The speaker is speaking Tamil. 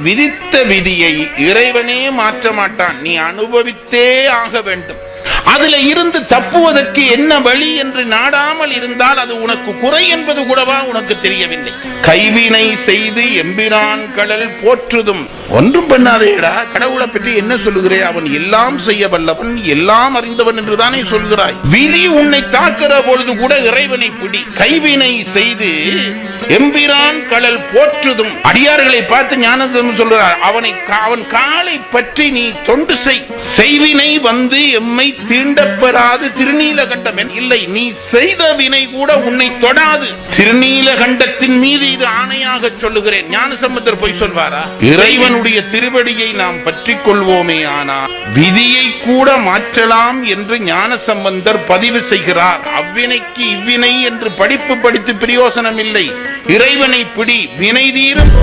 விதித்த விதியை இறைவனே மாற்ற மாட்டான். நீ அனுபவித்தே ஆக வேண்டும். அதுல இருந்து தப்புவதற்கு என்ன வழி என்று நாடாமல் இருந்தால் அது உனக்கு குறை என்பது கூடவா உனக்கு தெரியவில்லை? கைவினை செய்து எம்பிரான் கடல் போற்றுதும். ஒன்றும் பண்ணாதேடா, கடவுளை பற்றி என்ன சொல்லுகிறே? அவன் எல்லாம் செய்ய வல்லவன், எல்லாம் அறிந்தவன் என்று தானே சொல்கிறாய். விதி உன்னை தாக்குற பொழுது கூட இறைவனை பிடி. கைவினை செய்து எம்பிரான் கடல் போற்றுதும். அடியார்களை பார்த்து ஞானசம்பந்தர் சொல்கிறார், அவன் காலை பற்றி நீ தொண்டு செய்வினை வந்து எம்மை தீண்டப்பெறாது திருநீலகண்டம் இல்லை. நீ செய்த வினை கூட உன்னை தொடாது. திருநீலகண்டத்தின் மீது இது ஆணையாக சொல்லுகிறேன். ஞானசம்பந்தர் போய் சொல்வாரா? இறைவனுடைய திருவடியை நாம் பற்றி கொள்வோமே, ஆனால் விதியை கூட மாற்றலாம் என்று ஞானசம்பந்தர் பதிவு செய்கிறார். அவ்வினைக்கு இவ்வினை என்று படிப்பு படித்து பிரயோசனம் இல்லை. இறைவனை பிடி, வினை தீரும்.